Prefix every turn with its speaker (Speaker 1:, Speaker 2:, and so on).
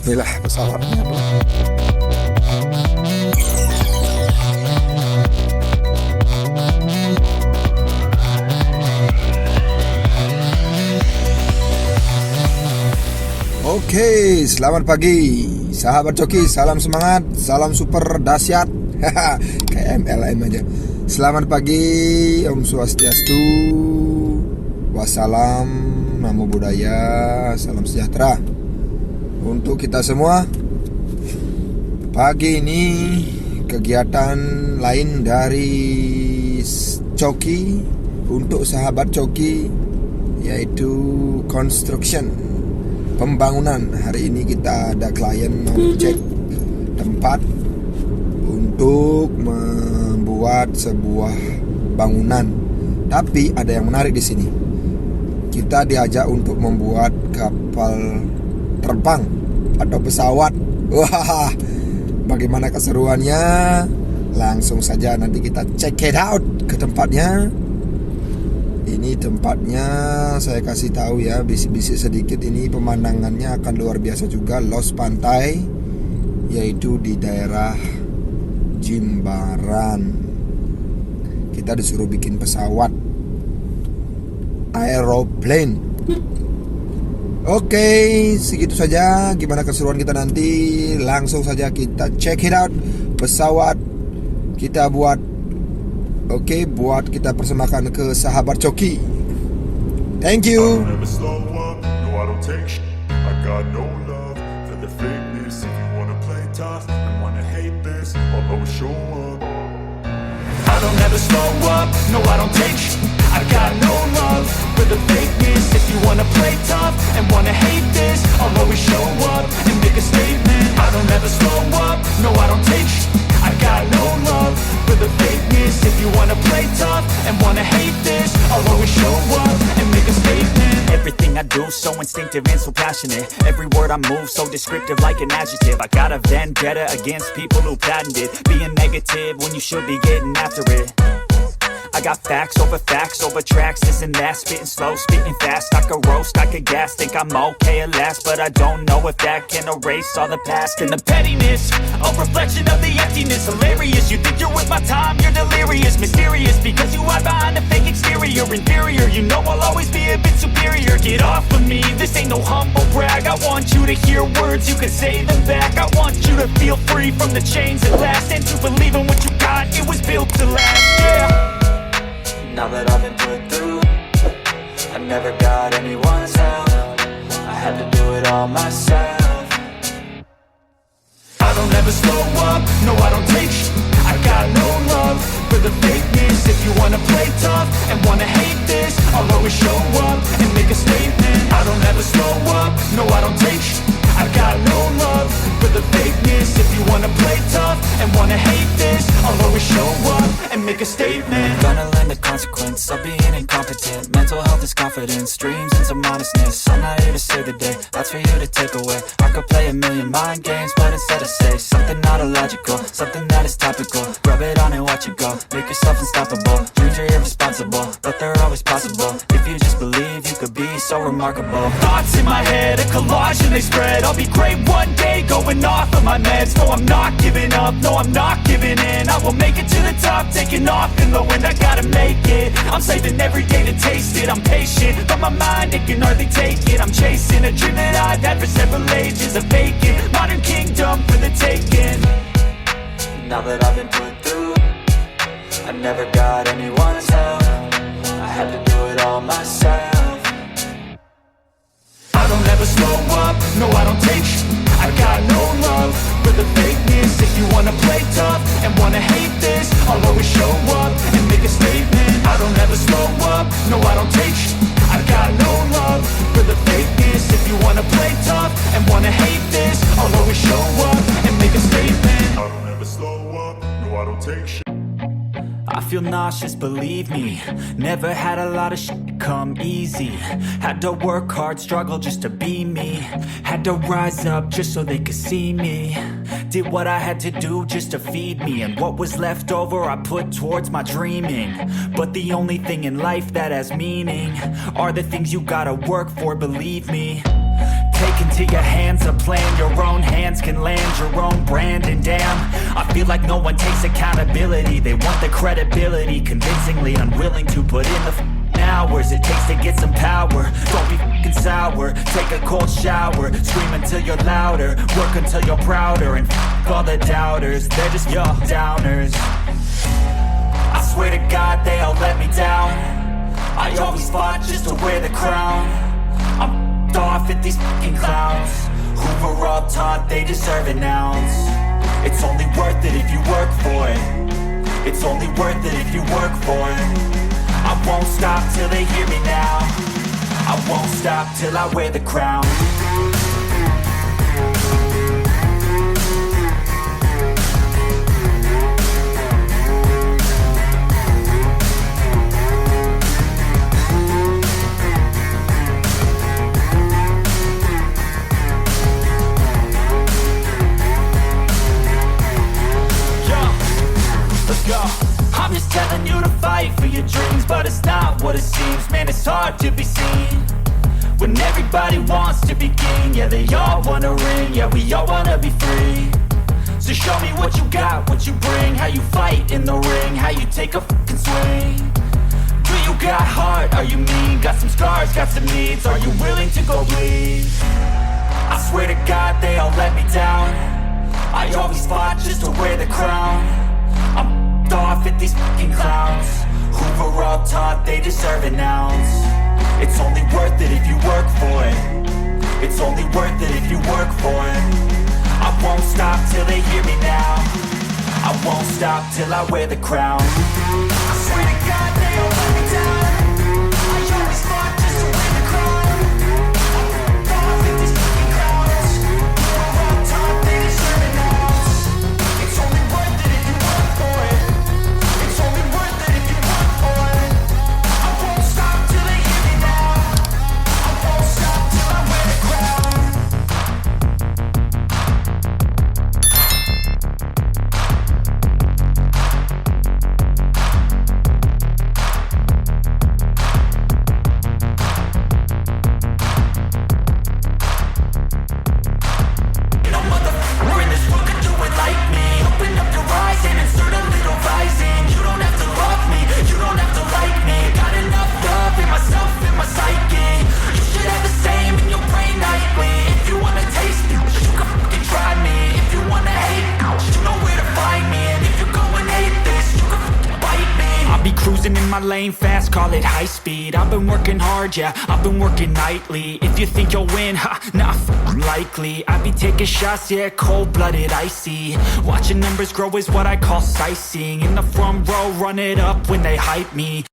Speaker 1: Inilah pesawatnya, bro. Oke, selamat pagi sahabat CHOKY, salam semangat, salam super dahsyat. Kayak MLM aja. Selamat pagi, Om Swastiastu, wassalam, namo buddhaya, salam sejahtera untuk kita semua. Pagi ini kegiatan lain dari CHOKY untuk sahabat CHOKY, yaitu construction, pembangunan. Hari ini kita ada klien mau cek tempat untuk membuat sebuah bangunan. Tapi ada yang menarik di sini. Kita diajak untuk membuat kapal terbang atau pesawat. Wah, bagaimana keseruannya? Langsung saja nanti kita check it out ke tempatnya. Ini tempatnya saya kasih tahu ya, bisik-bisik sedikit. Ini pemandangannya akan luar biasa juga, los pantai, yaitu di daerah Jimbaran. Kita disuruh bikin pesawat aeroplane. Oke, segitu saja. Gimana keseruan kita nanti? Langsung saja kita check it out. Pesawat kita buat. Oke, buat kita persembahkan ke sahabat CHOKY. Thank you.
Speaker 2: I don't ever slow up, no I don't take sh**. I got no love for the fakeness. If you wanna play tough and wanna hate this, I'll always show up and make a statement. I don't ever slow up, no I don't take sh**. I got no love for the fakeness. If you wanna play tough and wanna hate this, I'll always show up and make a statement. Everything I do so instinctive and so passionate. Every word I move so descriptive like an adjective. I got a vendetta against people who patented being negative when you should be getting after it. I got facts over tracks, this and that, spitting slow, spitting fast. I could roast, I could gas, think I'm okay at last, but I don't know if that can erase all the past. And the pettiness, a reflection of the emptiness. Hilarious, you think you're worth my time, you're delirious. Mysterious, because you hide behind a fake exterior. Inferior, you know I'll always be a bit superior. Get off of me, this ain't no humble brag. I want you to hear words, you can say them back. I want you to feel free from the chains that last, and to believe in what you got, it was built to last, yeah. Now that I've been put through, I never got anyone's help. I had to do it all myself. I don't ever slow up, no I don't take sh**. I got no love for the fakeness. If you wanna play tough and wanna hate this, I'll always show up and make a statement. I don't ever slow up, no I don't take sh**. I got no love for the fakeness. If you wanna play tough and wanna hate this, I'll always show up and make a statement. Gonna learn the consequence of being incompetent. Mental health is confidence, dreams and some honestness. I'm not here to save the day, that's for you to take away. I could play a million mind games, but instead I say something not illogical, something that is topical. Rub it on and watch it go, make yourself unstoppable. Dreams are irresponsible, but they're always possible. If you just believe, you could be so remarkable. Thoughts in my head, a collage and they spread. I'll be great one day, going off of my meds. No, I'm not giving up, no, I'm not giving in. I will make it to the top, taking off in the wind. I gotta make it, I'm saving every day to taste it. I'm patient, but my mind, it can hardly take it. I'm chasing a dream that I've had for several ages. A vacant, modern kingdom for the taking. Now that I've been put through, I never got anyone's help. I had to do it all myself. I don't ever slow up, no I don't take sh**. I got no love for the fakeness. If you wanna play tough and wanna hate this, I'll always show up and make a statement. I don't ever slow up, no I don't take sh**. I got no love for the fakeness. If you wanna play tough and wanna hate this, I'll always show up and make a statement. I don't ever slow up, no I don't take sh**. I feel nauseous, believe me. Never had a lot of shit come easy. Had to work hard, struggle just to be me. Had to rise up just so they could see me. Did what I had to do just to feed me. And what was left over I put towards my dreaming. But the only thing in life that has meaning are the things you gotta work for, believe me. take into your hands a plan. Your own hands can land your own brand. And damn, I feel like no one takes accountability. They want the credibility, convincingly unwilling to put in the hours it takes to get some power. Don't be f***ing sour, take a cold shower, scream until you're louder, work until you're prouder, and f*** all the doubters, they're just your downers. I swear to God they all let me down. I always fought just to wear the crown. I'm f***ed off at these f***ing clowns who were all taught they deserve an ounce. It's only worth it if you work for it. It's only worth it if you work for it. I won't stop till they hear me now. I won't stop till I wear the crown. I'm just telling you to fight for your dreams, but it's not what it seems. Man, it's hard to be seen when everybody wants to be king. Yeah, they all wanna ring, yeah, we all wanna be free. So show me what you got, what you bring, how you fight in the ring, how you take a fucking swing. Do you got heart, are you mean? Got some scars, got some needs, are you willing to go bleed? I swear to God they all let me down. I always fought just to wear the crown. I'm off at these fucking clowns who were all taught they deserve an ounce. It's only worth it if you work for it. It's only worth it if you work for it. I won't stop till they hear me now. I won't stop till I wear the crown. I swear to God they all let me down. I always fought just to wear the crown. I'm off at these fucking clowns who were all taught they deserve an ounce. It's only worth it if you work for it. It's only worth it if you work for it. I won't stop till they hear me now. I won't stop till I wear the crown. No motherfucker in this world could do it like me. Open up your eyes and insert a little rising. You don't have to love me, you don't have to like me. Got enough love in myself, in my psyche. You should have the same in your brain nightly. If you wanna taste me, you can fucking try me. If you wanna hate, you know where to find me. And if you go and hate this, you can fucking bite me. I'll be cruising in my lane fast, call it high speed. I've been working hard, yeah, I've been working nightly. If you think you'll win, ha, nah, unlikely. I be taking shots, yeah, cold-blooded, icy. Watching numbers grow is what I call sightseeing. In the front row, run it up when they hype me.